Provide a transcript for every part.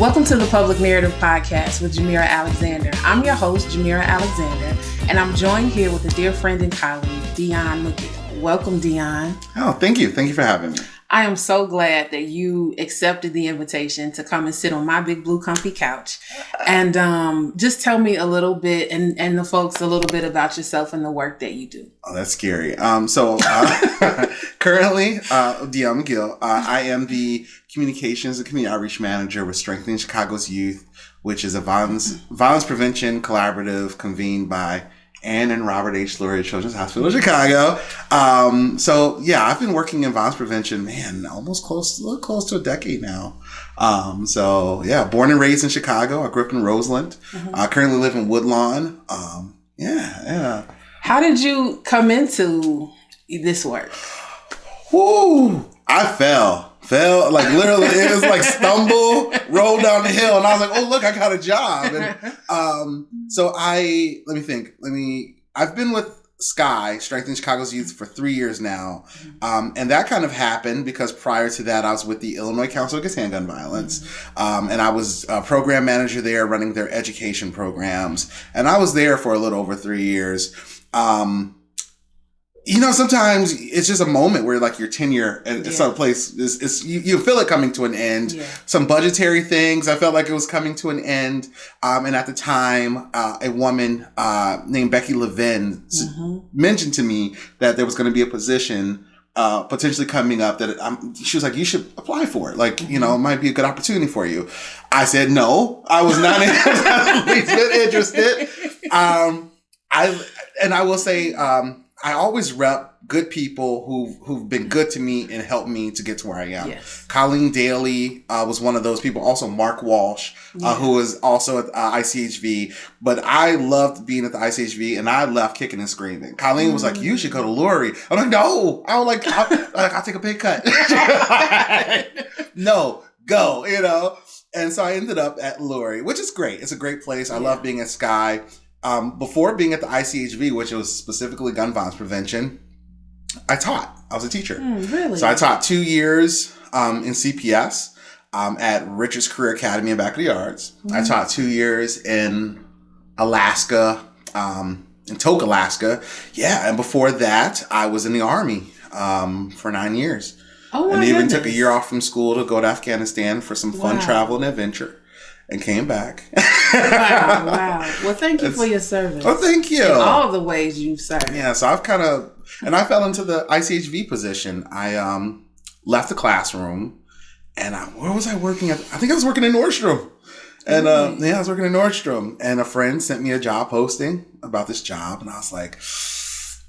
Welcome to the Public Narrative Podcast with Jhmira Alexander. I'm your host, Jhmira Alexander, and I'm joined here with a dear friend and colleague, Dion Mcgill. Welcome, Dion. Oh, thank you. Thank you for having me. I am so glad that you accepted the invitation to come and sit on my big blue comfy couch. And just tell me a little bit, and the folks a little bit about yourself and the work that you do. Oh, that's scary. Currently, Dion Mcgill, I am the Communications and Community Outreach Manager with Strengthening Chicago's Youth, which is a violence prevention collaborative convened by Ann and Robert H. Lurie Children's Hospital of Chicago. I've been working in violence prevention, almost close to a decade now. Born and raised in Chicago. I grew up in Roseland. I currently live in Woodlawn. How did you come into this work? Woo! I fell like literally. It was like stumble, roll down the hill, and I was like, "Oh look, I got a job." And let me think. I've been with Sky, Strengthening Chicago's Youth, for 3 years now, and that kind of happened because prior to that, I was with the Illinois Council Against Handgun Violence, and I was a program manager there, running their education programs, and I was there for a little over 3 years. Sometimes it's just a moment where like your tenure at some place is you feel it coming to an end. Yeah. Some budgetary things, I felt like it was coming to an end. And at the time, a woman named Becky Levin mentioned to me that there was going to be a position potentially coming up that she was like, you should apply for it. Like, it might be a good opportunity for you. I said no. I was not interested. I will say, I always rep good people who've been good to me and helped me to get to where I am. Yes. Colleen Daly was one of those people. Also, Mark Walsh, who was also at ICHV. But I loved being at the ICHV, and I left kicking and screaming. Colleen was like, "You should go to Lurie." I'm like, "No." I'll take a pay cut. No, go. And so I ended up at Lurie, which is great. It's a great place. I love being at Sky. Before being at the ICHV, which was specifically gun violence prevention, I taught. I was a teacher. Really? So I taught 2 years in CPS at Richards Career Academy in Bachelors. I taught 2 years in Alaska, in Tok, Alaska. Yeah, and before that, I was in the Army for 9 years. Oh, and even took a year off from school to go to Afghanistan for some fun travel and adventure. And came back. Wow. Well, thank you for your service. Oh, thank you. In all the ways you've served. Yeah, so I've I fell into the ICHV position. I left the classroom, and where was I working at? I think I was working in Nordstrom. And I was working in Nordstrom. And a friend sent me a job posting about this job, and I was like,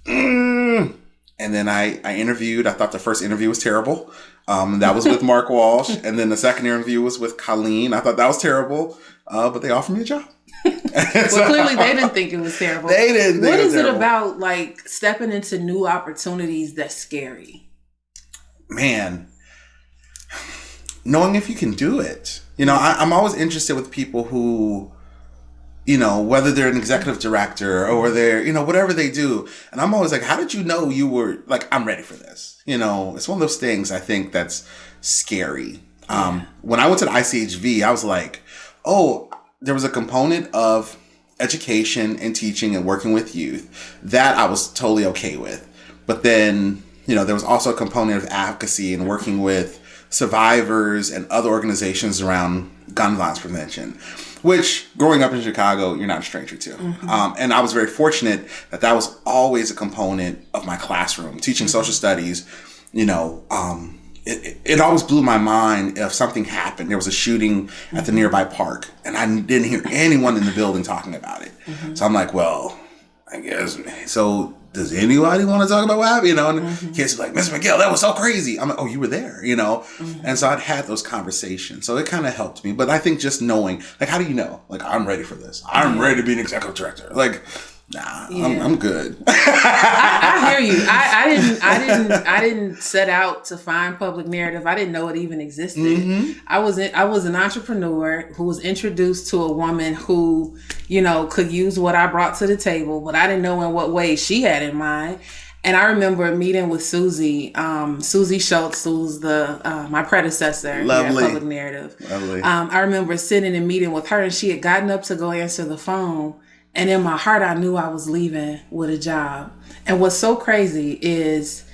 And then I interviewed. I thought the first interview was terrible. That was with Mark Walsh. And then the second interview was with Colleen. I thought that was terrible. But they offered me a job. Well, clearly they didn't think it was terrible. They didn't think What it was is it terrible. about, like, stepping into new opportunities that's scary? Man, knowing if you can do it. I'm always interested with people who, whether they're an executive director or they're, whatever they do. And I'm always like, how did you know you were, like, I'm ready for this? It's one of those things I think that's scary. When I went to the ICHV, I was like, there was a component of education and teaching and working with youth that I was totally okay with. But then, there was also a component of advocacy and working with survivors and other organizations around gun violence prevention, which growing up in Chicago, you're not a stranger to. And I was very fortunate that was always a component of my classroom. Teaching social studies, it always blew my mind if something happened. There was a shooting at the nearby park, and I didn't hear anyone in the building talking about it. So I'm like, well, I guess, so does anybody want to talk about what happened? And kids are like, Mr. Mcgill, that was so crazy. I'm like, oh, you were there, And so I'd had those conversations. So it kind of helped me. But I think just knowing, like, how do you know? Like, I'm ready for this. I'm ready to be an executive director. Like, nah, I'm good. I hear you. I didn't set out to find public narrative. I didn't know it even existed. I was an entrepreneur who was introduced to a woman who, could use what I brought to the table, but I didn't know in what way she had in mind. And I remember meeting with Susie Schultz, who's my predecessor here at Public Narrative. Lovely. I remember sitting and meeting with her, and she had gotten up to go answer the phone. And in my heart, I knew I was leaving with a job. And what's so crazy is,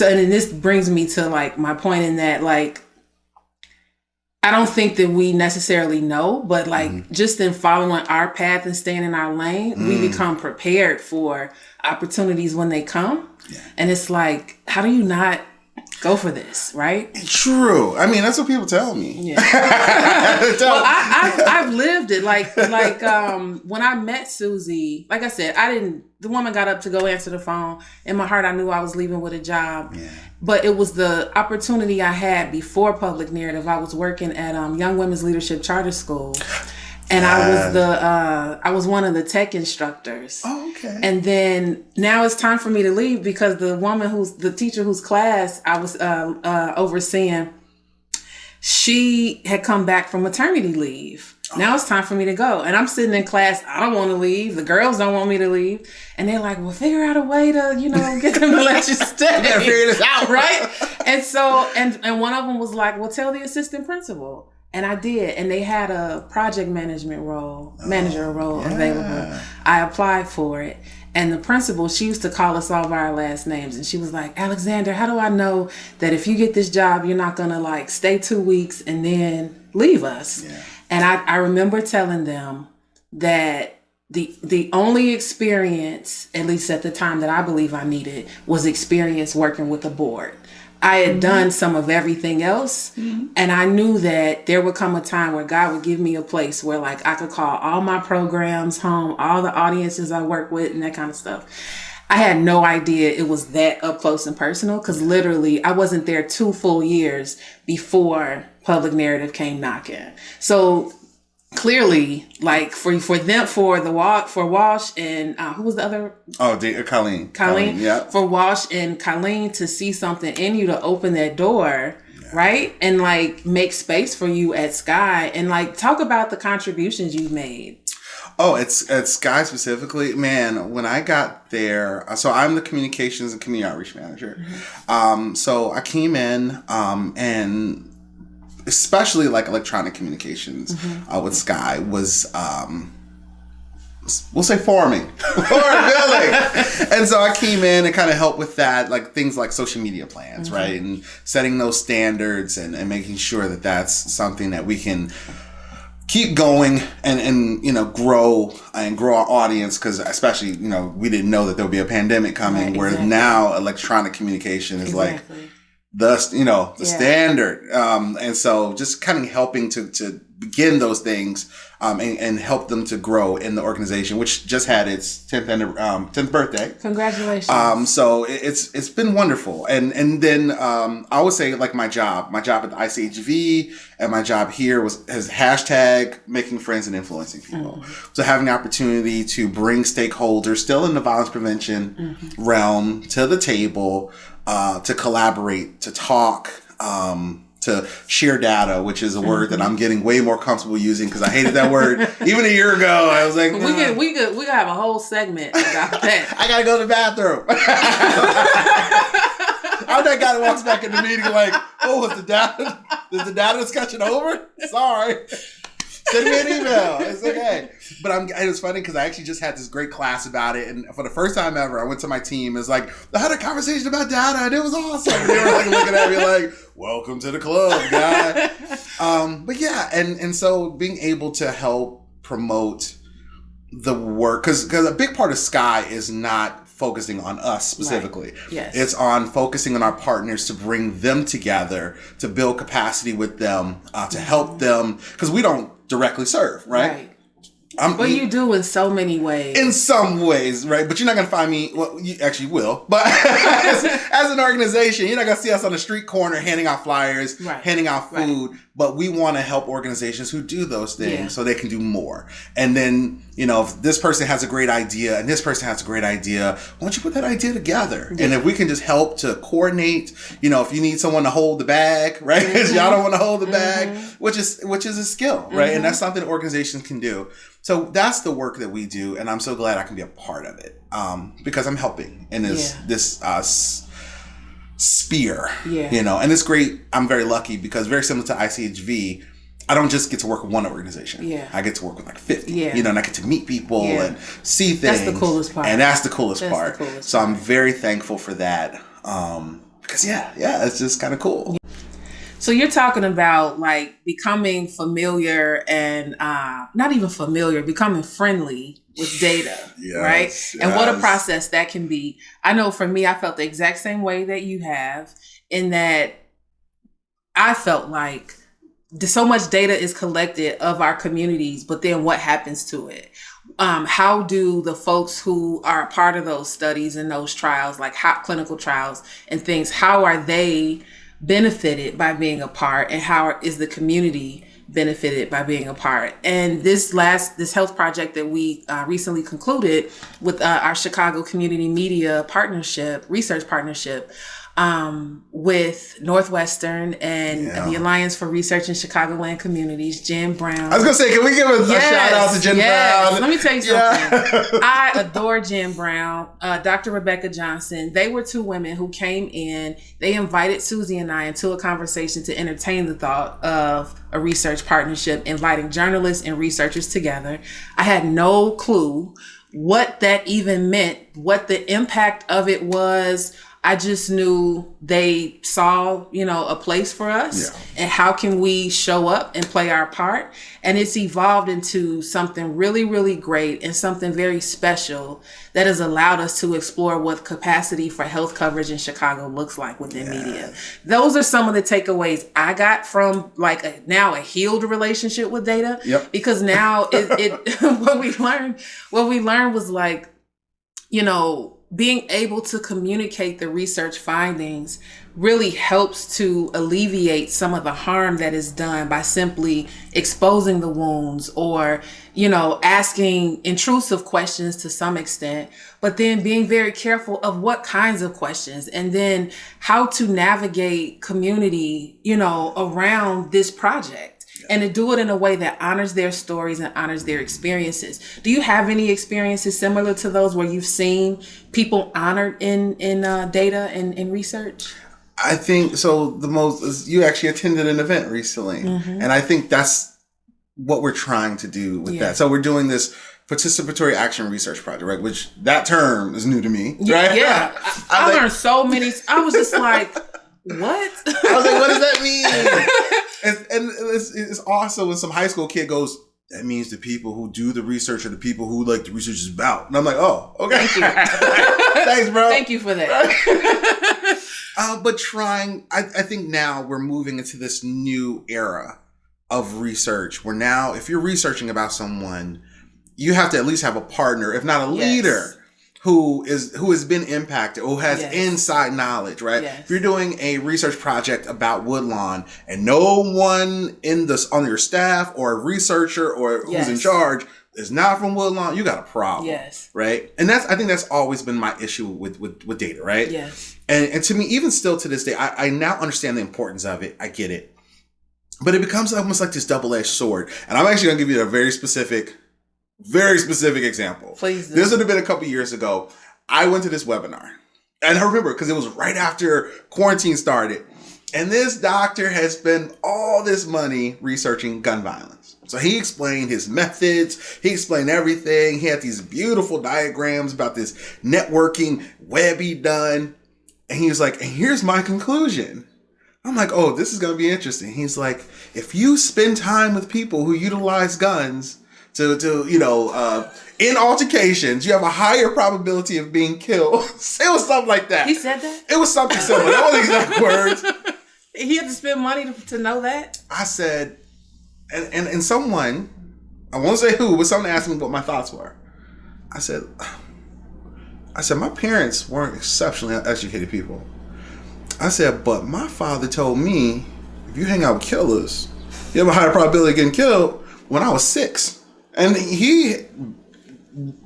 and this brings me to like my point in that, like, I don't think that we necessarily know, but like just in following our path and staying in our lane, we become prepared for opportunities when they come. Yeah. And it's like, how do you not go for this, right? True. I mean, that's what people tell me. Yeah. Well, I've lived it. Like when I met Susie, like I said, the woman got up to go answer the phone. In my heart, I knew I was leaving with a job. Yeah. But it was the opportunity I had before Public Narrative. I was working at Young Women's Leadership Charter School. And I was one of the tech instructors. Oh, okay. And then now it's time for me to leave because the teacher whose class I was overseeing, she had come back from maternity leave. Oh. Now it's time for me to go. And I'm sitting in class. I don't want to leave. The girls don't want me to leave. And they're like, well, figure out a way to, get them to let you stay. You gotta figure this out. Right? And so, and one of them was like, well, tell the assistant principal. And I did. And they had a project manager role available. I applied for it. And the principal, she used to call us all by our last names. And she was like, Alexander, how do I know that if you get this job, you're not going to like stay 2 weeks and then leave us? Yeah. And I remember telling them that the only experience, at least at the time that I believe I needed, was experience working with the board. I had done some of everything else, and I knew that there would come a time where God would give me a place where like I could call all my programs home, all the audiences I work with and that kind of stuff. I had no idea it was that up close and personal because literally I wasn't there 2 full years before Public Narrative came knocking. So clearly, like for Walsh and who was the other? Oh, Colleen. Colleen, yeah. For Walsh and Colleen to see something in you to open that door, right, and like make space for you at Sky, and like talk about the contributions you've made. Oh, it's at Sky specifically, man. When I got there, so I'm the communications and community outreach manager. So I came in and. Especially like electronic communications with Sky was, we'll say forming or building. And so I came in and kind of helped with that, like things like social media plans, right? And setting those standards and making sure that that's something that we can keep going and grow our audience. Cause especially, we didn't know that there would be a pandemic coming where now electronic communication is like, the standard. And so just kind of helping to begin those things and help them to grow in the organization, which just had its 10th birthday. Congratulations. So it's been wonderful. And then I would say like my job at the ICHV and my job here has hashtag making friends and influencing people. So having the opportunity to bring stakeholders still in the violence prevention realm to the table, to collaborate, to talk, to share data, which is a word that I'm getting way more comfortable using because I hated that word even a year ago. I was like, we could have a whole segment about that. I gotta go to the bathroom. I'm that guy that walks back in the meeting like, oh, is the data discussion over? Sorry. Send me an email. It's okay. But it was funny because I actually just had this great class about it. And for the first time ever, I went to my team. It's like, I had a conversation about data and it was awesome. And they were like looking at me like, welcome to the club, guy. But yeah, and so being able to help promote the work, because a big part of Sky is not focusing on us specifically. Right. Yes. It's on focusing on our partners to bring them together, to build capacity with them, to help them, because we don't directly serve, right? But you do in so many ways. In some ways, right? But you're not going to find me, well, you actually will, but as an organization, you're not going to see us on the street corner handing out flyers, handing out food, but we want to help organizations who do those things so they can do more. And then You know, if this person has a great idea and this person has a great idea, why don't you put that idea together? Yeah. And if we can just help to coordinate, you know, if you need someone to hold the bag, right? Mm-hmm. Y'all don't want to hold the bag, which is a skill, right? And that's something organizations can do. So that's the work that we do, and I'm so glad I can be a part of it because I'm helping in this sphere, you know, and it's great. I'm very lucky because very similar to ICHV, I don't just get to work with one organization. Yeah. I get to work with like 50. Yeah. You know, and I get to meet people and see things. That's the coolest part. And that's the coolest part. So I'm very thankful for that. Because it's just kind of cool. So you're talking about like becoming familiar and not even familiar, becoming friendly with data, right? And what a process that can be. I know for me, I felt the exact same way that you have, in that I felt like so much data is collected of our communities, but then what happens to it? How do the folks who are a part of those studies and those trials, like clinical trials and things, how are they benefited by being a part, and how is the community benefited by being a part? And this health project that we recently concluded with our Chicago Community Media research partnership, with Northwestern and the Alliance for Research in Chicagoland Communities, Jen Brown. I was going to say, can we give a shout out to Jen Brown? Let me tell you something. I adore Jen Brown, Dr. Rebecca Johnson. They were two women who came in. They invited Susie and I into a conversation to entertain the thought of a research partnership, inviting journalists and researchers together. I had no clue what that even meant, what the impact of it was. I just knew they saw, you know, a place for us and how can we show up and play our part. And it's evolved into something really, really great and something very special that has allowed us to explore what capacity for health coverage in Chicago looks like within media. Those are some of the takeaways I got from like a healed relationship with data. Because now what we learned was like, you know, being able to communicate the research findings really helps to alleviate some of the harm that is done by simply exposing the wounds or, you know, asking intrusive questions to some extent, but then being very careful of what kinds of questions and then how to navigate community, you know, around this project. And to do it in a way that honors their stories and honors their experiences. Do you have any experiences similar to those where you've seen people honored in data and in research? I think so. You actually attended an event recently, and I think that's what we're trying to do with that. So we're doing this participatory action research project, right? Which that term is new to me, right? Yeah, I learned so many. I was just like, what? I was like, what does that mean? And it's awesome when some high school kid goes, that means the people who do the research are the people who like the research is about. And I'm like, oh, okay. Thank you. Thanks, bro. Thank you for that. But I think now we're moving into this new era of research where now if you're researching about someone, you have to at least have a partner, if not a leader, who has been impacted, who has inside knowledge, right? If you're doing a research project about Woodlawn and no one on your staff or a researcher or who's in charge is not from Woodlawn, you got a problem, right? And I think that's always been my issue with data, right? And to me, even still to this day, I now understand the importance of it. I get it, but it becomes almost like this double-edged sword. And I'm actually gonna give you a very specific example. Please do. This would have been a couple years ago. I went to this webinar, and I remember because it was right after quarantine started, and this doctor had spent all this money researching gun violence. So he explained his methods. He explained everything. He had these beautiful diagrams about this networking web he'd done, and he was like, and here's my conclusion. I'm like, oh, this is going to be interesting. He's like, if you spend time with people who utilize guns to in altercations, you have a higher probability of being killed. It was something like that. He said that? It was something similar. That wasn't exact words. He had to spend money to know that? I said, and someone, I won't say who, but someone asked me what my thoughts were. I said, my parents weren't exceptionally educated people. I said, but my father told me, if you hang out with killers, you have a higher probability of getting killed when I was 6. And he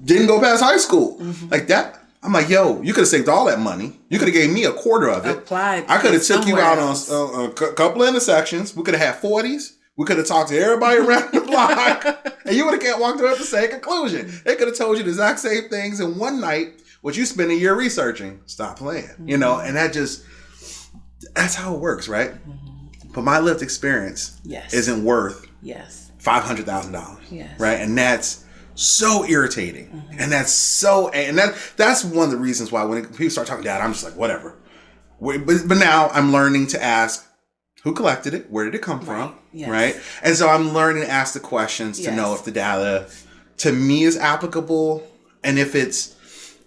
didn't go past high school. Like that. I'm like, yo, you could have saved all that money. You could have gave me a quarter of it. Applied. I could have took you out on a couple of intersections. We could have had 40s. We could have talked to everybody around the block. And you would have walked away with the same conclusion. They could have told you the exact same things in one night, what you spent a year researching. Stop playing. You know, and that's how it works, right? But my lived experience isn't worth $500,000. Yes. Right? And that's so irritating. And that's one of the reasons why when people start talking data, I'm just like, whatever. But now I'm learning to ask, who collected it? Where did it come from? Yes. Right? And so I'm learning to ask the questions to know if the data to me is applicable, and if it's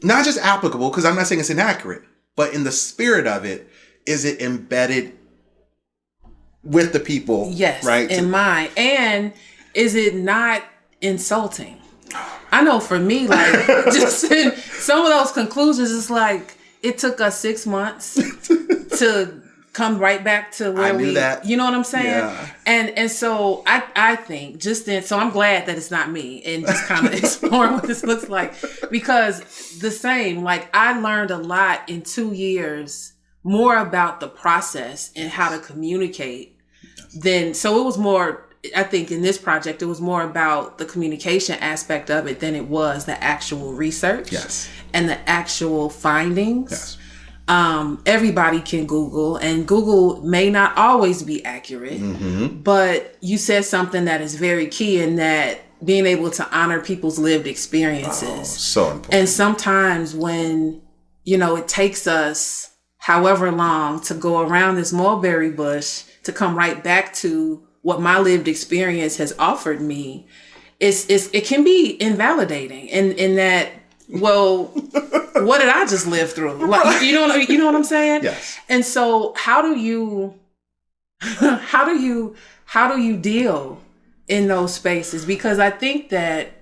not just applicable, because I'm not saying it's inaccurate, but in the spirit of it, is it embedded with the people? Yes. Right? In mind. And is it not insulting? I know for me, like, just in some of those conclusions, it's like, it took us 6 months to come right back to where you know what I'm saying? Yeah. And so I think so I'm glad that it's not me, and just kind of exploring what this looks like, because the same, like, I learned a lot in 2 years more about the process and how to communicate so it was more, I think in this project, it was more about the communication aspect of it than it was the actual research and the actual findings. Yes. Everybody can Google, and Google may not always be accurate, but you said something that is very key, in that being able to honor people's lived experiences. So important. And sometimes when, it takes us however long to go around this mulberry bush to come right back to what my lived experience has offered me, it can be invalidating in that, well, what did I just live through? Like, you know what I'm saying? Yes. And so how do you deal in those spaces? Because I think that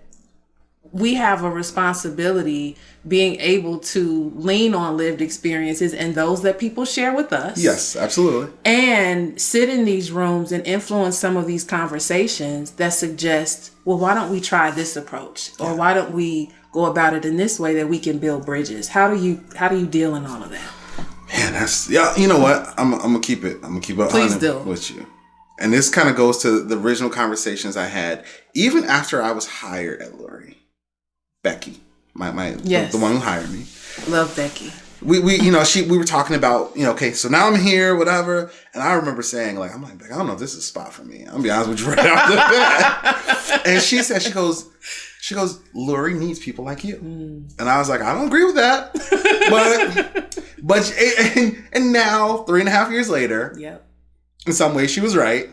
we have a responsibility being able to lean on lived experiences and those that people share with us. Yes, absolutely. And sit in these rooms and influence some of these conversations that suggest, well, why don't we try this approach? Or why don't we go about it in this way that we can build bridges? How do you deal in all of that? Man, you know what? I'm gonna keep it. Please do. With you. And this kind of goes to the original conversations I had, even after I was hired at Lurie. Becky, the one who hired me. Love Becky. We were talking about, okay, so now I'm here, whatever. And I remember saying, like, I'm like, Becky, I don't know if this is a spot for me. I'm gonna be honest with you right off the bat. And she said, she goes, Lurie needs people like you. And I was like, I don't agree with that. but and now 3.5 years later, in some ways she was right.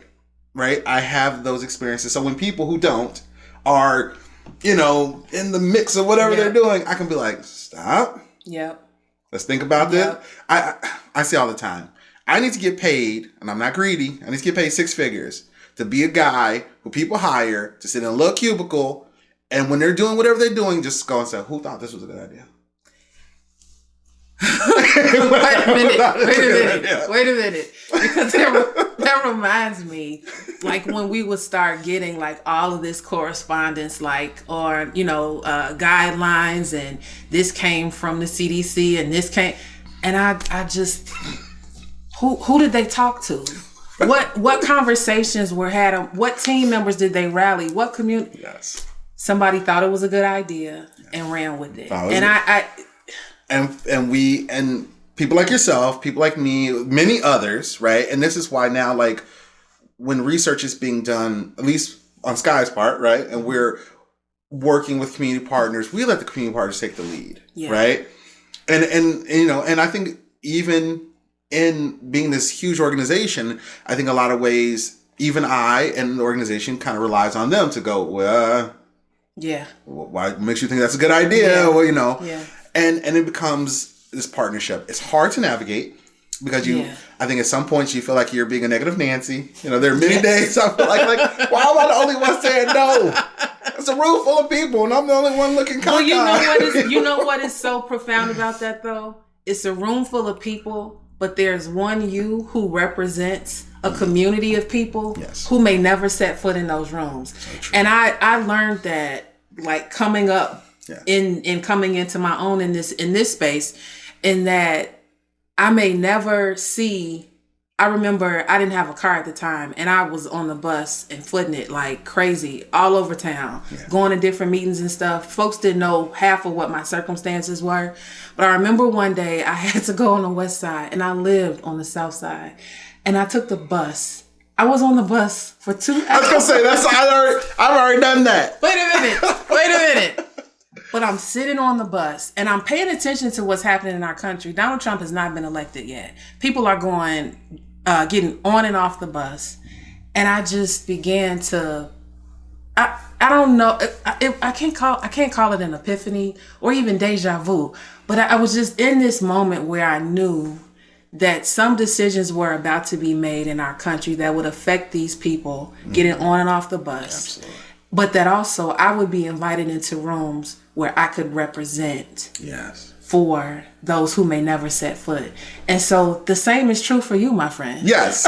I have those experiences. So when people who don't are, in the mix of whatever they're doing, I can be like, stop. Yep. Let's think about this. I say all the time, I need to get paid, and I'm not greedy, I need to get paid 6 figures to be a guy who people hire to sit in a little cubicle, and when they're doing whatever they're doing, just go and say, who thought this was a good idea? Wait a minute. Because that reminds me, like, when we would start getting like all of this correspondence, like, or guidelines, and this came from the CDC, and this came, and I just, who did they talk to? What conversations were had? What team members did they rally? What community? Yes. Somebody thought it was a good idea and ran with it, and people like yourself, people like me, many others, right? And this is why now, like, when research is being done, at least on Sky's part, right? And we're working with community partners, we let the community partners take the lead, right? And I think even in being this huge organization, I think a lot of ways, even I and the organization kind of relies on them to go, well, why makes you think that's a good idea? Well, and it becomes this partnership. It's hard to navigate because I think at some points you feel like you're being a negative Nancy. There are many days I feel like why am I the only one saying no? It's a room full of people and I'm the only one looking cockeyed. Well, you know what is so profound about that though? It's a room full of people, but there's one you who represents a community of people who may never set foot in those rooms. So and I learned that, like, coming up in coming into my own in this space, in that I may never see. I remember I didn't have a car at the time, and I was on the bus and footing it like crazy all over town, going to different meetings and stuff. Folks didn't know half of what my circumstances were. But I remember one day I had to go on the west side, and I lived on the south side, and I took the bus. I was on the bus for 2 hours. I was going to say, I've already done that. Wait a minute. But I'm sitting on the bus and I'm paying attention to what's happening in our country. Donald Trump has not been elected yet. People are getting on and off the bus. And I just began to, I don't know, I can't call it an epiphany or even deja vu. But I was just in this moment where I knew that some decisions were about to be made in our country that would affect these people getting on and off the bus. Absolutely. But that also I would be invited into rooms where I could represent for those who may never set foot. And so the same is true for you, my friend. Yes.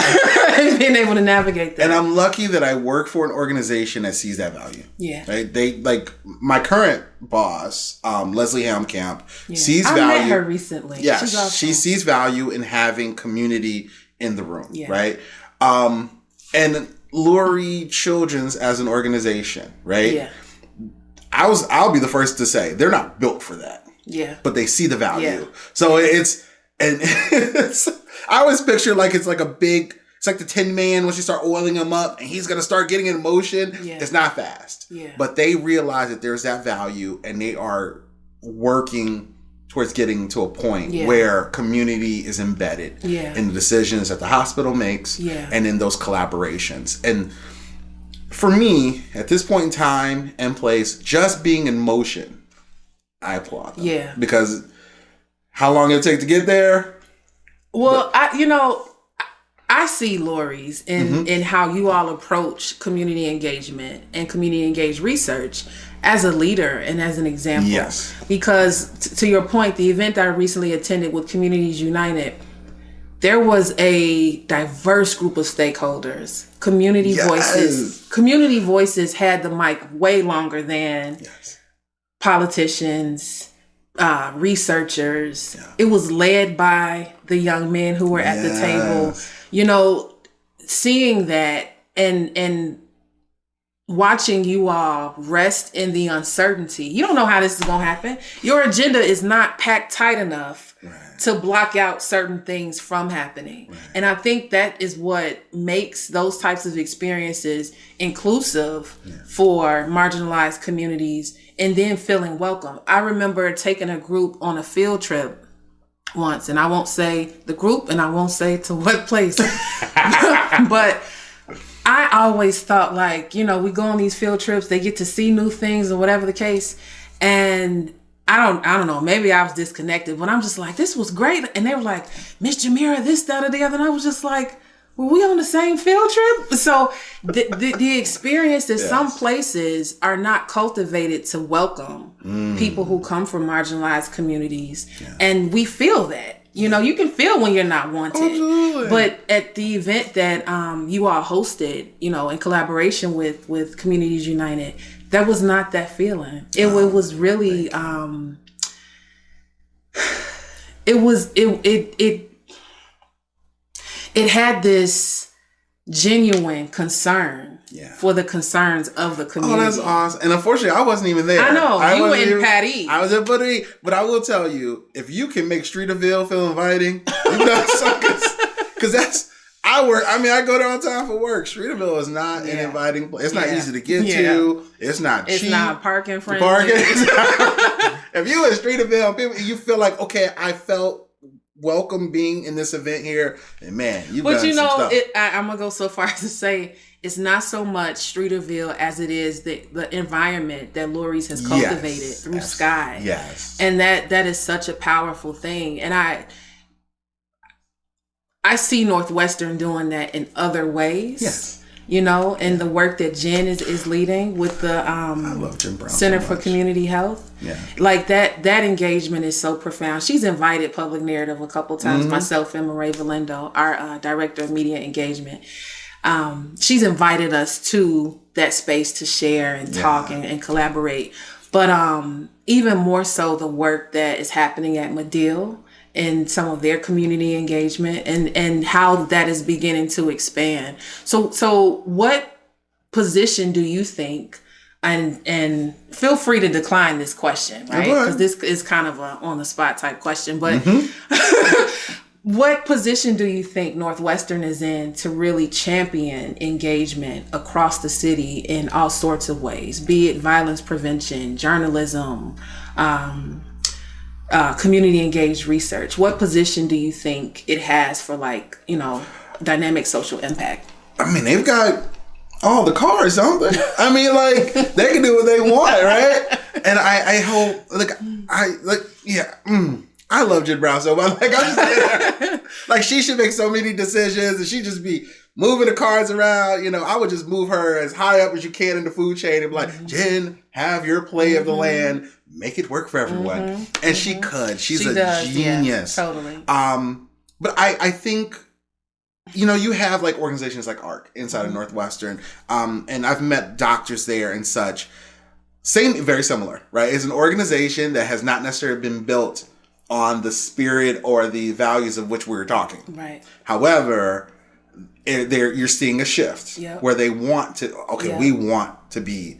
Being able to navigate that. And I'm lucky that I work for an organization that sees that value. Yeah. Right? They, like, my current boss, Leslie Hamkamp, sees value. I met her recently. Yeah. She sees value in having community in the room. Yeah. Right? And Lurie Children's as an organization, right? Yeah. I'll be the first to say they're not built for that. Yeah. But they see the value. Yeah. So I always picture like it's like the Tin Man once you start oiling him up and he's gonna start getting in motion. Yeah. It's not fast. Yeah. But they realize that there's that value and they are working towards getting to a point where community is embedded in the decisions that the hospital makes and in those collaborations. And for me, at this point in time and place, just being in motion, I applaud them. Yeah. Because how long it'll take to get there? Well, I see Lurie's in how you all approach community engagement and community engaged research as a leader and as an example. Yes. Because to your point, the event that I recently attended with Communities United, there was a diverse group of stakeholders. Community voices had the mic way longer than politicians, researchers. Yeah. It was led by the young men who were at the table. Seeing that and watching you all rest in the uncertainty. You don't know how this is going to happen. Your agenda is not packed tight enough to block out certain things from happening. Right. And I think that is what makes those types of experiences inclusive for marginalized communities and then feeling welcome. I remember taking a group on a field trip once, and I won't say the group and I won't say to what place, but I always thought we go on these field trips, they get to see new things or whatever the case. And I don't know, maybe I was disconnected, but I'm just like, this was great. And they were like, Miss Jhmira, this, that, or the other. And I was just like, were we on the same field trip? So the experience that some places are not cultivated to welcome people who come from marginalized communities. Yeah. And we feel that. You can feel when you're not wanted. Absolutely. But at the event that you all hosted, in collaboration with Communities United, that was not that feeling. It was really it had this genuine concern for the concerns of the community. Oh, that's awesome. And unfortunately, I wasn't even there. I know. You were in Patty. I was at Patty. But I will tell you, if you can make Streeterville feel inviting, because that's, I go there all the time for work. Streeterville is not an inviting place. It's not easy to get to. It's not cheap. It's not parking friendly. If you in Streeterville, you feel like, okay, I felt welcome being in this event here. And man, you've done some stuff. I'm going to go so far as to say, it's not so much Streeterville as it is the environment that Lurie's has cultivated through Sky. Yes. And that is such a powerful thing. And I see Northwestern doing that in other ways. Yes. And the work that Jen is leading with the I love Jen Brown Center so for Community Health. Yeah. Like that engagement is so profound. She's invited Public Narrative a couple times, myself and Marae Valendo, our Director of Media Engagement. She's invited us to that space to share and talk and collaborate. But even more so the work that is happening at Mcgill and some of their community engagement and how that is beginning to expand. So what position do you think, and feel free to decline this question, right? Because this is kind of a on the spot type question, but what position do you think Northwestern is in to really champion engagement across the city in all sorts of ways, be it violence prevention, journalism, community engaged research? What position do you think it has for dynamic social impact? I mean, they've got all the cars, don't they? I mean, they can do what they want, right? And I hope, I love Jen Brown so much. I'm just there. She should make so many decisions, and she just be moving the cars around. I would just move her as high up as you can in the food chain and be like, Jen, have your play of the land. Make it work for everyone. And she could. She's a genius. Yeah, totally. But I think, you have organizations like ARC inside of Northwestern. And I've met doctors there and such. Very similar, right? It's an organization that has not necessarily been built on the spirit or the values of which we were talking. Right. However, you're seeing a shift where they want to, we want to be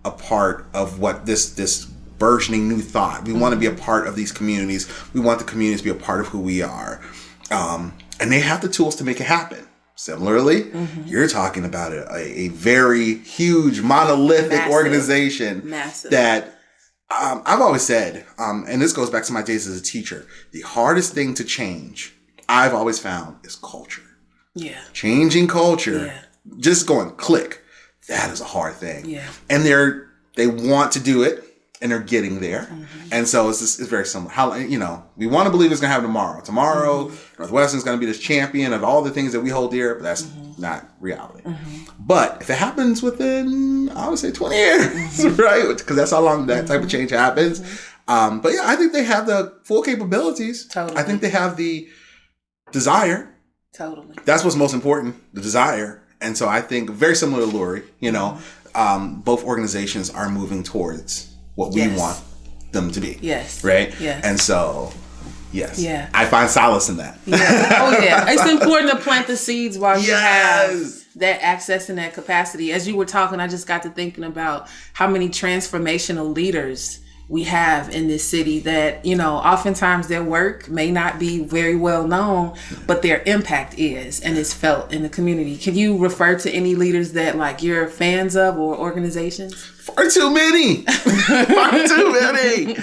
a part of what this burgeoning new thought. We want to be a part of these communities. We want the communities to be a part of who we are. And they have the tools to make it happen. Similarly, you're talking about a very huge, monolithic organization that I've always said, and this goes back to my days as a teacher, the hardest thing to change, I've always found, is culture. Yeah. Changing culture, just going click, that is a hard thing. Yeah. And they want to do it, and they're getting there. And so it's very similar. We want to believe it's going to happen tomorrow. Tomorrow, Northwestern's going to be this champion of all the things that we hold dear, but that's not reality. But if it happens within, I would say 20 years, right? Because that's how long that type of change happens. But I think they have the full capabilities. Totally. I think they have the desire. Totally. That's what's most important, the desire. And so I think very similar to Lori, both organizations are moving towards what we want them to be. Yes. Right? Yes. And so, yes. Yeah. I find solace in that. Yeah. Oh, yeah. It's important to plant the seeds while you have that access and that capacity. As you were talking, I just got to thinking about how many transformational leaders we have in this city that, oftentimes their work may not be very well known, but their impact is, and is felt in the community. Can you refer to any leaders that you're fans of or organizations? Far too many. Far too many.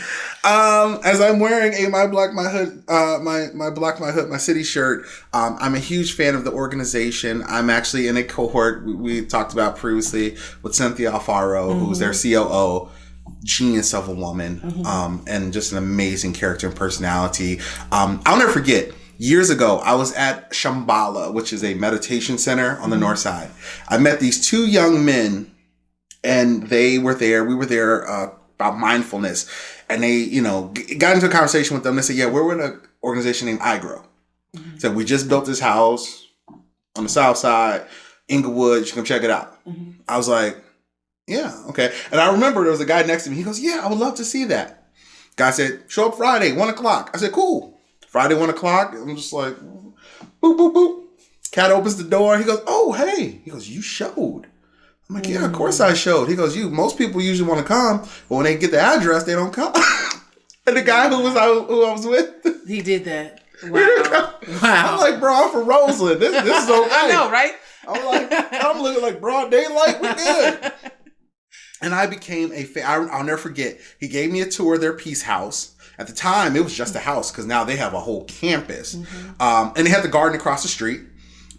As I'm wearing my Black My Hood, my Black My Hood, my city shirt, I'm a huge fan of the organization. I'm actually in a cohort we talked about previously with Cynthia Alfaro, who's their COO. Genius of a woman, and just an amazing character and personality. I'll never forget, years ago, I was at Shambhala, which is a meditation center on the north side. I met these two young men, and they were there. We were there about mindfulness, and they, got into a conversation with them. They said, we're with an organization named iGrow. So we just built this house on the south side, Inglewood. You should come check it out. I was like, yeah, okay. And I remember there was a guy next to me. He goes, I would love to see that. Guy said, show up Friday, 1:00. I said, cool. Friday, 1:00. I'm just like, boop, boop, boop. Cat opens the door. He goes, oh, hey. He goes, you showed. I'm like, yeah, of course I showed. He goes, most people usually want to come, but when they get the address, they don't come. And the guy who I was with, he did that. Wow. I'm like, bro, I'm from Roseland. This is okay. I know, right? I'm looking like broad daylight. We're good. And I became a fan. I'll never forget. He gave me a tour of their Peace House. At the time, it was just a house because now they have a whole campus. And they had the garden across the street,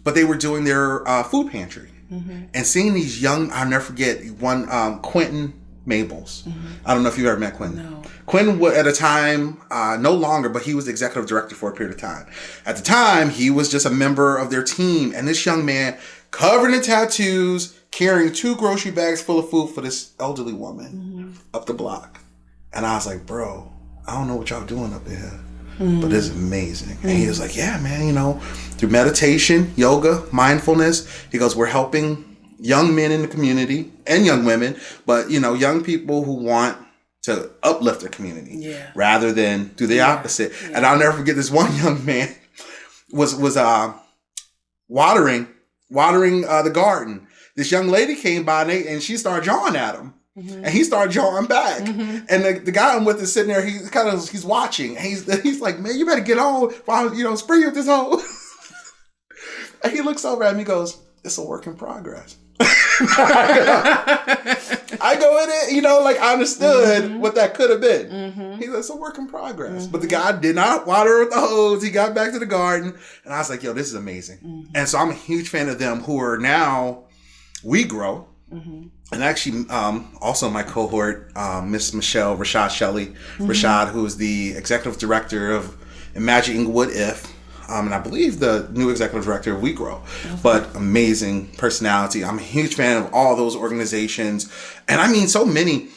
but they were doing their food pantry. And seeing these young, I'll never forget, one, Quentin Mabels. I don't know if you've ever met Quentin. No. Quentin, at a time, no longer, but he was the executive director for a period of time. At the time, he was just a member of their team. And this young man, covered in tattoos, carrying 2 grocery bags full of food for this elderly woman up the block. And I was like, bro, I don't know what y'all doing up here, but it's amazing. And he was like, yeah, man, through meditation, yoga, mindfulness, he goes, we're helping young men in the community and young women, but, young people who want to uplift their community, Yeah. rather than do the opposite. Yeah. And I'll never forget this one young man was watering the garden. This young lady came by and she started jawing at him. And he started jawing back. And the guy I'm with is sitting there, he's watching. And he's like, man, you better get on while, spray you with this hole. And he looks over at me and goes, it's a work in progress. I go in it, I understood what that could have been. He said, it's a work in progress. But the guy did not water with the hose. He got back to the garden. And I was like, yo, this is amazing. And so I'm a huge fan of them who are now, we grow. And actually, also my cohort, Miss Michelle Rashad Shelley. Rashad, who is the executive director of Imagine Inglewood If. And I believe the new executive director of We Grow. But amazing personality. I'm a huge fan of all those organizations. And I mean, so many.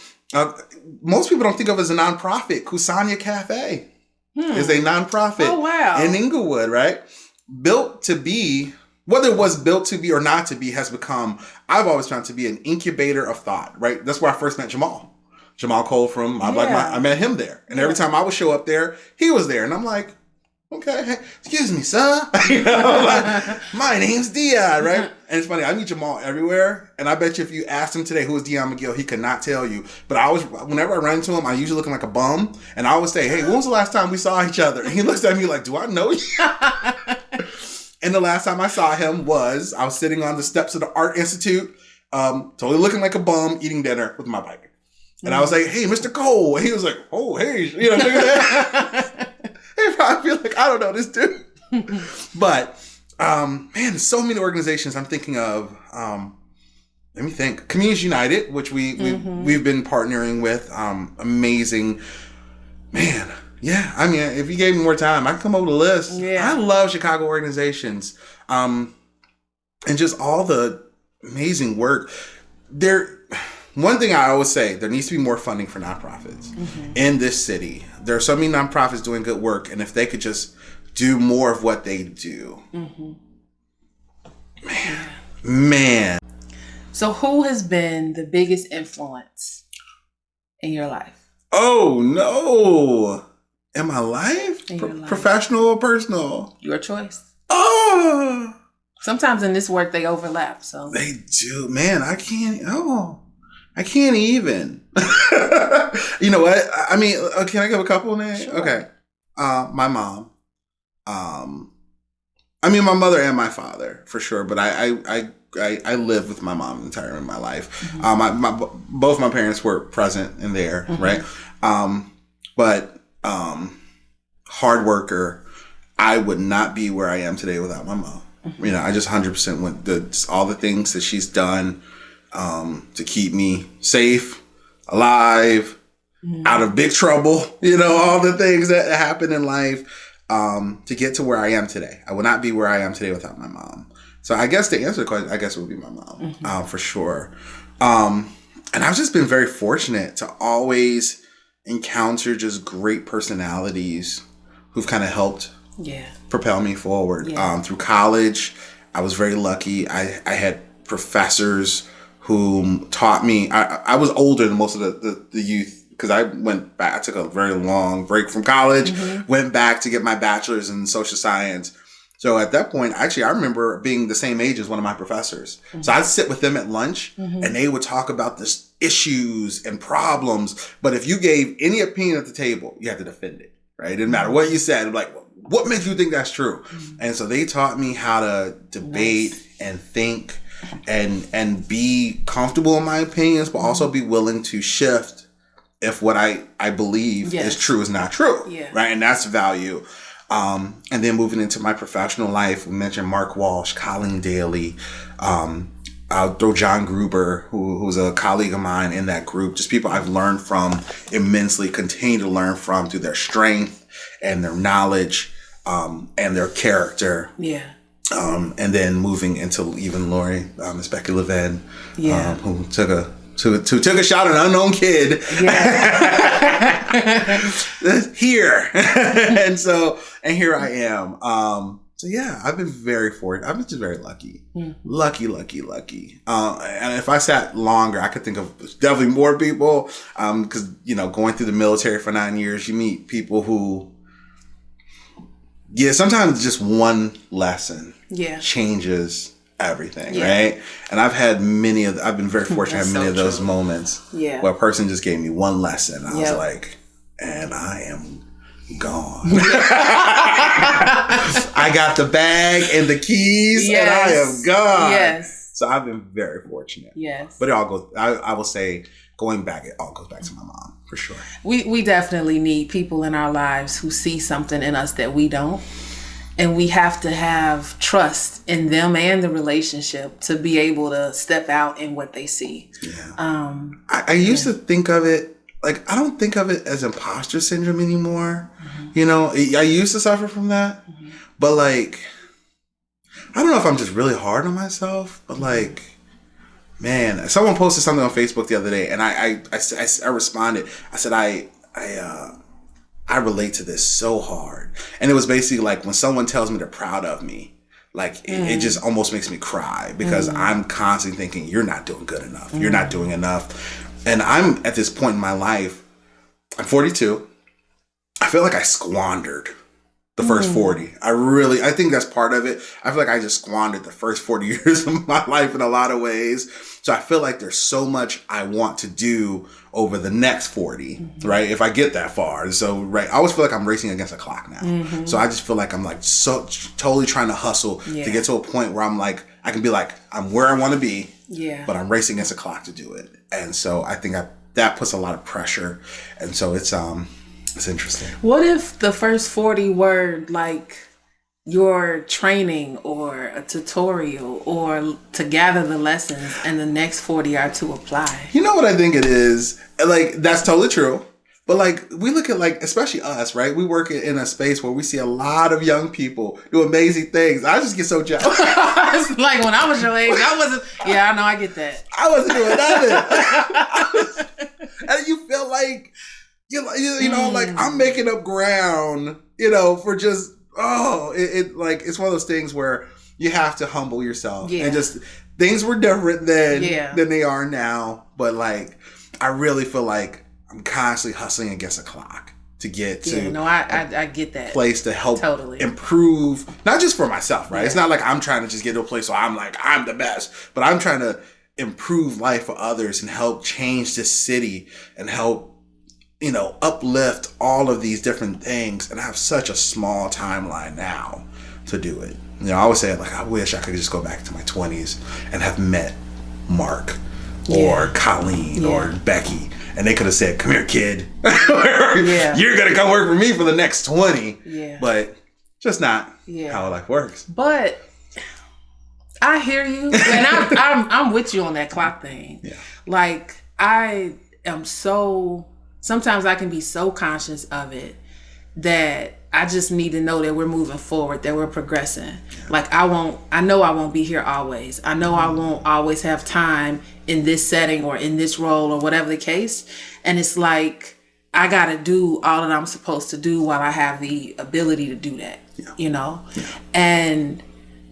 Most people don't think of it as a nonprofit. Kusanya Cafe is a nonprofit in Inglewood, right? Built to be, whether it was built to be or not to be, has become, I've always found to be an incubator of thought, right? That's where I first met Jamal. Jamal Cole from, I met him there. And every time I would show up there, he was there. And I'm like, okay, hey, excuse me, sir. My name's Dion, right? And it's funny, I meet Jamal everywhere, and I bet you if you asked him today who is Dion Mcgill, he could not tell you. But whenever I run into him, I usually looking like a bum, and I always say, hey, when was the last time we saw each other? And he looks at me like, do I know you? And the last time I saw him I was sitting on the steps of the Art Institute, totally looking like a bum, eating dinner with my bike. And I was like, hey, Mr. Cole. And he was like, oh, hey, look at that. They probably feel like, I don't know this dude. But, man, there's so many organizations I'm thinking of. Let me think. Communities United, which we've been partnering with. Amazing. Man, yeah. I mean, if you gave me more time, I could come over the list. Yeah. I love Chicago organizations. And just all the amazing work. One thing I always say, there needs to be more funding for nonprofits in this city. There are so many nonprofits doing good work, and if they could just do more of what they do. Man. So who has been the biggest influence in your life? Oh, no. In my life? In your life. Professional or personal? Your choice. Oh. Sometimes in this work, they overlap. So they do. Man, I can't even. You know what? I mean, can I give a couple names? Sure. Okay. My mom. I mean, my mother and my father, for sure. But I lived with my mom entirely in my life. Both my parents were present and there, right? But hard worker. I would not be where I am today without my mom. I just 100% went all the things that she's done to keep me safe, alive, out of big trouble, all the things that happen in life to get to where I am today. I would not be where I am today without my mom. So I guess to answer the question, I guess it would be my mom, for sure. And I've just been very fortunate to always encounter just great personalities who've kind of helped propel me forward. Through college, I was very lucky. I had professors who taught me. I was older than most of the youth because I went back. I took a very long break from college, went back to get my bachelor's in social science. So at that point, actually, I remember being the same age as one of my professors. So I'd sit with them at lunch and they would talk about this issues and problems. But if you gave any opinion at the table, you had to defend it, right? It didn't matter what you said. Like, what makes you think that's true? And so they taught me how to debate and think and be comfortable in my opinions, but also be willing to shift if what I believe is true is not true, right? And that's value. And then moving into my professional life, we mentioned Mark Walsh, Colleen Daly, I'll throw John Gruber, who's a colleague of mine in that group, just people I've learned from immensely, continue to learn from through their strength and their knowledge, and their character. And then moving into even Lori, Miss Becky Levin, who took a shot at an unknown kid here. And here I am. So yeah, I've been very fortunate. I've been just very lucky. Lucky. And if I sat longer, I could think of definitely more people. Because, going through the military for 9 years, you meet people who, sometimes just one lesson changes everything, right? And I've had I've been very fortunate to have many of those moments where a person just gave me one lesson. I was like, and I am gone. I got the bag and the keys and I am gone. Yes. So I've been very fortunate. Yes. But it all goes, I will say, going back, it all goes back to my mom, for sure. We definitely need people in our lives who see something in us that we don't. And we have to have trust in them and the relationship to be able to step out in what they see. Yeah. I used to think of it, like, I don't think of it as imposter syndrome anymore. I used to suffer from that. But, like, I don't know if I'm just really hard on myself. But, like, man, someone posted something on Facebook the other day. And I responded. I said, I relate to this so hard. And it was basically like when someone tells me they're proud of me, like it just almost makes me cry because I'm constantly thinking, you're not doing good enough. You're not doing enough. And I'm at this point in my life, I'm 42. I feel like I squandered the first 40. I think that's part of it. I feel like I just squandered the first 40 years of my life in a lot of ways. So I feel like there's so much I want to do over the next 40, right? If I get that far. So, right, I always feel like I'm racing against a clock now. So I just feel like I'm like so totally trying to hustle to get to a point where I'm like, I can be like, I'm where I want to be, but I'm racing against a clock to do it. And so I think that puts a lot of pressure. And so it's interesting. What if the first 40 were like your training or a tutorial or to gather the lessons and the next 40 are to apply? You know what I think it is? Like, that's totally true. But like, we look at like, especially us, right? We work in a space where we see a lot of young people do amazing things. I just get so jealous. It's like when I was your age, I know, I get that. I wasn't doing nothing. And you feel like, like I'm making up ground, for just, it's one of those things where you have to humble yourself and just, things were different than they are now. But like, I really feel like I'm constantly hustling against a clock to get to I get that place to help improve, not just for myself, right? It's not like I'm trying to just get to a place where I'm like, I'm the best, but I'm trying to improve life for others and help change this city and help, uplift all of these different things. And I have such a small timeline now to do it. I always say, like, I wish I could just go back to my 20s and have met Mark or Colleen or Becky. And they could have said, come here, kid. You're going to come work for me for the next 20. Yeah. But just not how life works. But I hear you. And I'm with you on that clock thing. Yeah. Like, I am sometimes I can be so conscious of it that I just need to know that we're moving forward, that we're progressing. Yeah. Like, I know I won't be here always. I know I won't always have time in this setting or in this role or whatever the case. And it's like, I got to do all that I'm supposed to do while I have the ability to do that, and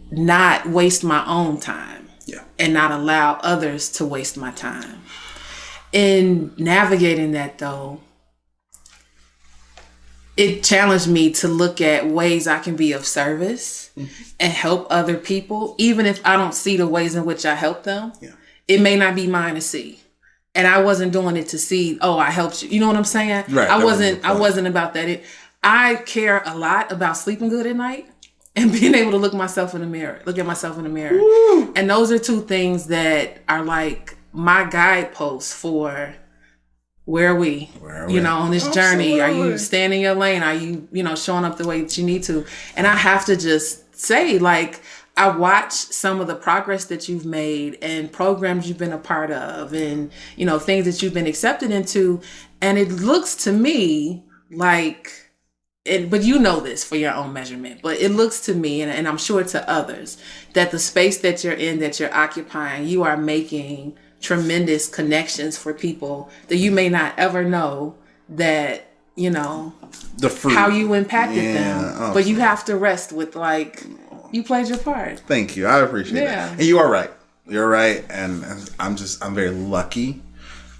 not waste my own time and not allow others to waste my time. In navigating that, though, it challenged me to look at ways I can be of service and help other people, even if I don't see the ways in which I help them. Yeah. It may not be mine to see. And I wasn't doing it to see, I helped you. You know what I'm saying? Right. I wasn't about that. I care a lot about sleeping good at night and being able to look at myself in the mirror. Woo. And those are two things that are like my guideposts for where are we, on this journey. Are you staying in your lane? Are you, showing up the way that you need to? And I have to just say, like, I watch some of the progress that you've made and programs you've been a part of and, things that you've been accepted into. And it looks to me like, but you know this for your own measurement, but it looks to me, and I'm sure to others, that the space that you're in, that you're occupying, you are making tremendous connections for people that you may not ever know that you know, the fruit, how you impacted them. Oh, but you have to rest with like, you played your part. Thank you. I appreciate it. And you are right. You're right. And I'm very lucky.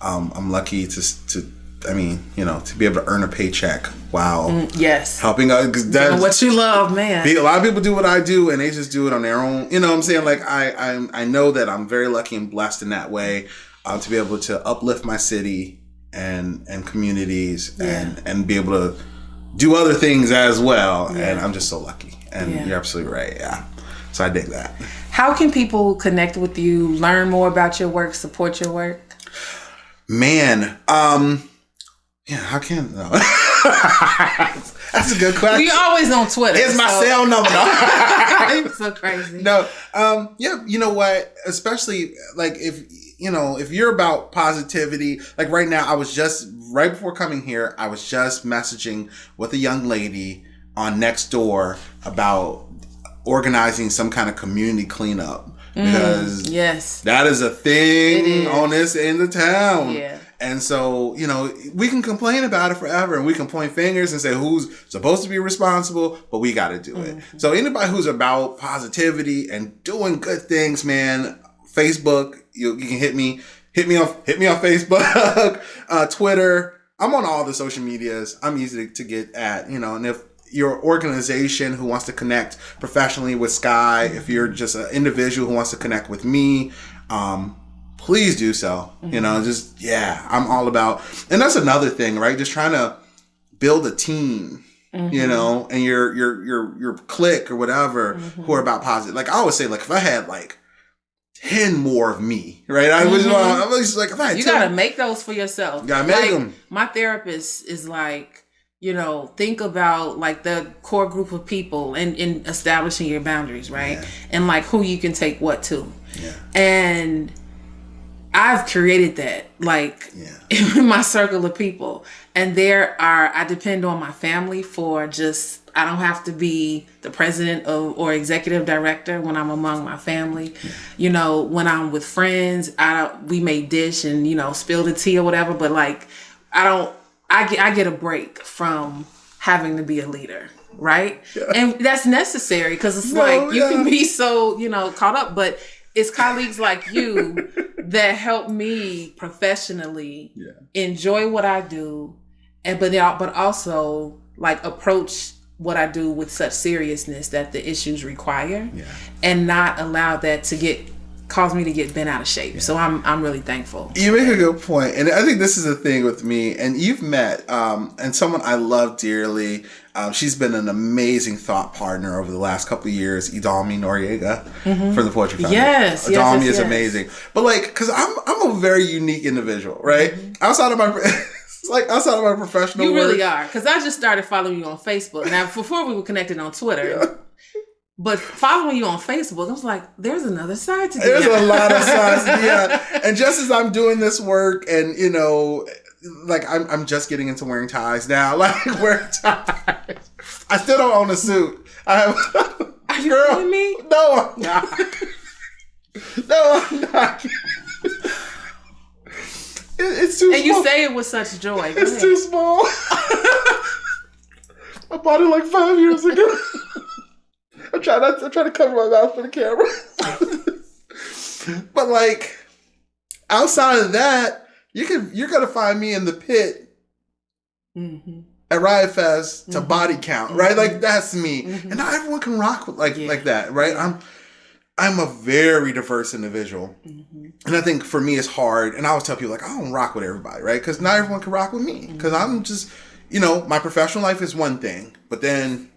I'm lucky to be able to earn a paycheck while yes, helping out. Doing what you love, man. A lot of people do what I do, and they just do it on their own. You know what I'm saying? Like I know that I'm very lucky and blessed in that way to be able to uplift my city and communities and be able to do other things as well. Yeah. And I'm just so lucky. And you're absolutely right. Yeah. So I dig that. How can people connect with you, learn more about your work, support your work? Man, how can no. That's a good question. We always on Twitter. It's my cell number. No. So crazy. No, you know what? Especially like if you're about positivity, like right now, right before coming here, I was just messaging with a young lady on Nextdoor about organizing some kind of community cleanup because that is a thing on this end of town. Yeah. And so, we can complain about it forever and we can point fingers and say who's supposed to be responsible, but we got to do it. So anybody who's about positivity and doing good things, man, Facebook, you can hit me on Facebook, Twitter. I'm on all the social medias. I'm easy to get at, and if your organization who wants to connect professionally with Sky, if you're just an individual who wants to connect with me, please do so. I'm all about, and that's another thing, right? Just trying to build a team, and your clique or whatever who are about positive. Like I always say, like if I had like 10 more of me, right? I was just like, if I had you 10, gotta make those for yourself. You gotta make them. My therapist is like, think about like the core group of people and in establishing your boundaries, right? Yeah. And like who you can take what to. Yeah. And I've created that, like in my circle of people. And I depend on my family for I don't have to be the president or executive director when I'm among my family. Yeah. When I'm with friends, we may dish and, spill the tea or whatever, but like, I get a break from having to be a leader, right? Yeah. And that's necessary because it's you can be so, caught up, but it's colleagues like you that help me professionally enjoy what I do, but also like approach what I do with such seriousness that the issues require, and not allow that to cause me to get bent out of shape. So I'm really thankful. You make a good point. And I think this is the thing with me, and you've met and someone I love dearly. She's been an amazing thought partner over the last couple of years, Idami Noriega from the Poetry Foundation. Yes. Idami is amazing. But like, cause I'm a very unique individual, right? Outside of my professional work. You really work, are. Cause I just started following you on Facebook. Now before we were connected on Twitter, but following you on Facebook, I was like, there's another side to Dion. There's a lot of sides to Dion. And just as I'm doing this work and, like I'm just getting into wearing ties now, like wearing ties. I still don't own a suit. I have. Are you kidding me? No, I'm not. No, I'm not. It's too small. And you say it with such joy. It's too small. I bought it like 5 years ago. I'm trying to cover my mouth for the camera. But like outside of that, you're gonna find me in the pit at Riot Fest to body count, right? Like that's me, and not everyone can rock with like that, right? I'm a very diverse individual, and I think for me it's hard. And I always tell people like I don't rock with everybody, right? Because not everyone can rock with me, because I'm just my professional life is one thing, but then.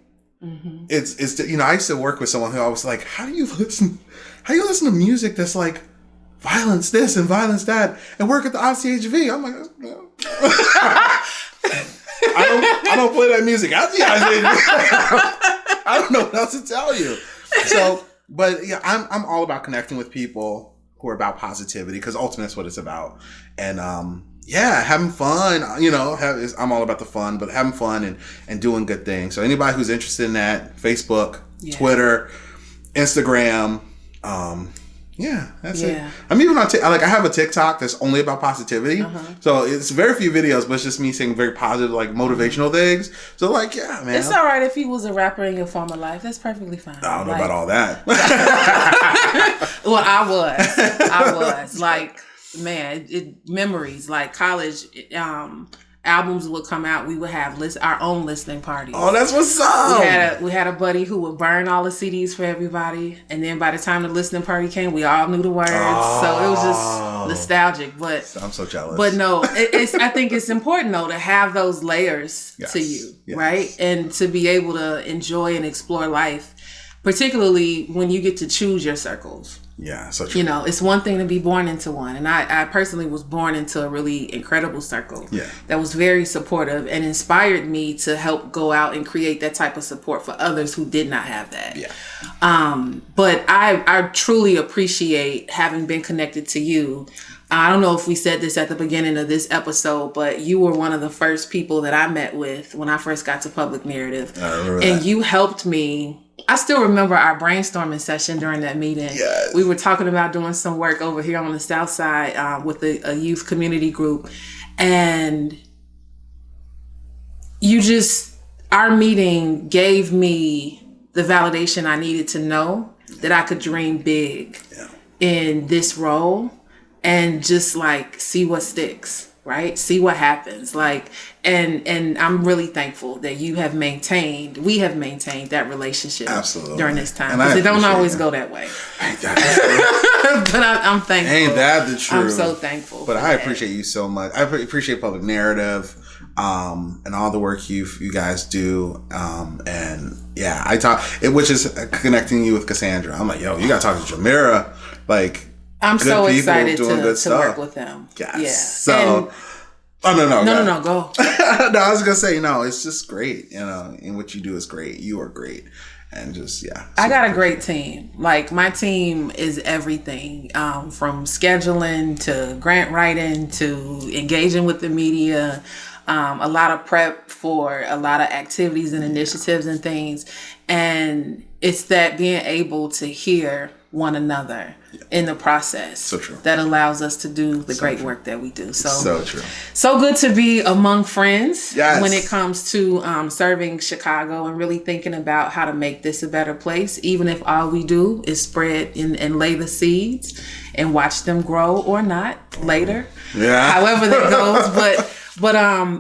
It's I used to work with someone who I was like, how do you listen to music that's like violence this and violence that and work at the ICHV? I'm like, no. I don't play that music at the ICHV. I don't know what else to tell you. So, but yeah, I'm all about connecting with people who are about positivity because ultimately that's what it's about. And having fun, I'm all about the fun, but having fun and doing good things. So anybody who's interested in that, Facebook, Twitter, Instagram, Yeah, that's it. I'm even on I have a TikTok that's only about positivity. So it's very few videos, but it's just me saying very positive, like motivational things. So like, yeah, man. It's all right if you was a rapper in your former life. That's perfectly fine. I don't know about all that. Well, I was like, man, memories like college. Albums would come out. We would have our own listening parties. Oh, that's what's up. We had a buddy who would burn all the CDs for everybody, and then by the time the listening party came, we all knew the words. So it was just nostalgic. But I'm so jealous. But no, I think it's important though to have those layers to you, right? And to be able to enjoy and explore life, particularly when you get to choose your circles. Yeah, so true. You know, it's one thing to be born into one. And I personally was born into a really incredible circle that was very supportive and inspired me to help go out and create that type of support for others who did not have that. Yeah. But I truly appreciate having been connected to you. I don't know if we said this at the beginning of this episode, but you were one of the first people that I met with when I first got to Public Narrative. I remember and that. You helped me. I still remember our brainstorming session during that meeting. Yes. We were talking about doing some work over here on the South Side with a youth community group. And our meeting gave me the validation I needed to know that I could dream big in this role and just like see what sticks. Right? See what happens. Like, and I'm really thankful that we have maintained that relationship during this time. Because it don't always go that way. Ain't that but I'm thankful. Ain't that the truth? I'm so thankful. But I appreciate you so much. I appreciate Public Narrative, and all the work you guys do. And yeah, which is connecting you with Cassandra. I'm like, yo, you gotta talk to Jhmira. Like, I'm so excited to work with them. Yes. Yeah. So, No, go. No, I was gonna say, no, it's just great. You know, and what you do is great. You are great, and just I got a great team. Like my team is everything, from scheduling to grant writing to engaging with the media. A lot of prep for a lot of activities and initiatives and things, and it's that being able to hear one another in the process that allows us to do the great work that we do. So true. So good to be among friends when it comes to serving Chicago and really thinking about how to make this a better place, even if all we do is spread and lay the seeds and watch them grow or not later. Yeah. However that goes. But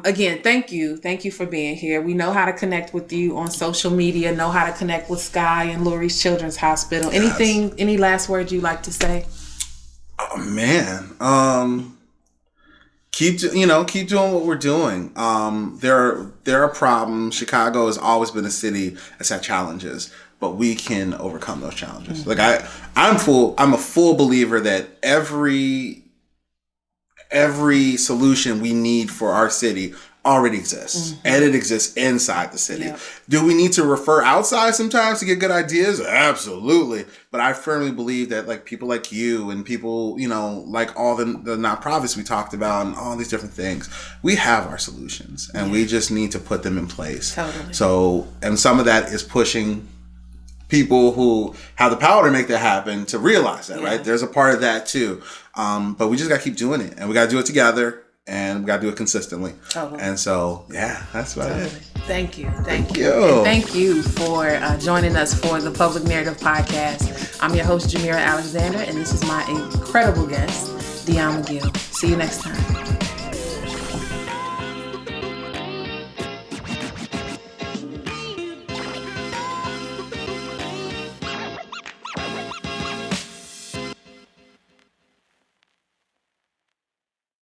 again, thank you for being here. We know how to connect with you on social media, know how to connect with Sky and Lurie's Children's Hospital. Any last words you'd like to say? Oh man. Keep doing what we're doing. There are problems. Chicago has always been a city that's had challenges, but we can overcome those challenges. Mm-hmm. Like I'm a full believer that every solution we need for our city already exists, and it exists inside the city. Yep. Do we need to refer outside sometimes to get good ideas? Absolutely. But I firmly believe that like people like you and people, like all the nonprofits we talked about and all these different things, we have our solutions and we just need to put them in place. Totally. So, and some of that is pushing people who have the power to make that happen to realize that, right? There's a part of that too. But we just got to keep doing it, and we got to do it together, and we got to do it consistently. Totally. And so, that's about it. Thank you. You. And thank you for joining us for the Public Narrative Podcast. I'm your host, Jhmira Alexander, and this is my incredible guest, Dion Mcgill. See you next time.